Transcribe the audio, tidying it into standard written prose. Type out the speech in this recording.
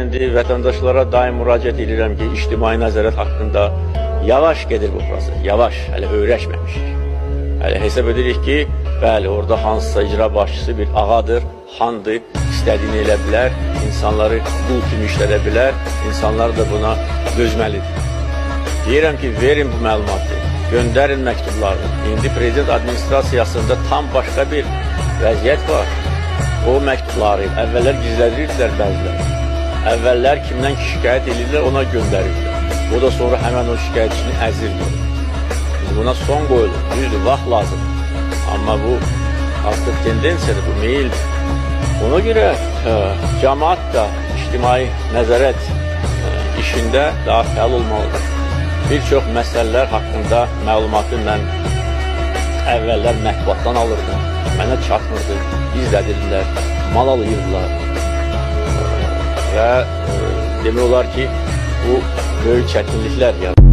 indi, vətəndaşlara daim müraciət edirəm ki, ictimai nəzarət haqqında yavaş gedir bu proses, yavaş, hələ öyrəşməmişik. Hələ hesab edirik ki, bəli, orada hansısa icra başçısı bir ağadır, xandır, istədiyini elə bilər, insanları qul kimi işlədə bilər, insanlar da buna dözməlidir. Deyirəm ki, verin bu məlumatı, göndərin məktubları. İndi prezident administrasiyasında tam başqa bir vəziyyət var. O məktubları əvvəllər gizlədirdilər bəzilər. Əvvəllər kimdən ki şikayət edirlər, ona göndərirdilər. O da sonra həmən o şikayətçini əzirdir. Biz buna son qoyulur, düzdür, vaxt lazımdır. Amma bu artıq tendensiyadır, bu meyildir. Ona görə cəmaət da ictimai nəzarət işində daha fəal olmalıdır. Bir çox məsələlər haqqında məlumatı mən əvvəllər mətbuatdan alırdım. Mənə çatmırdı, izlədirlər, mal alıyırdılar. Və demək olar ki, bu böyük çətinliklər yaradır.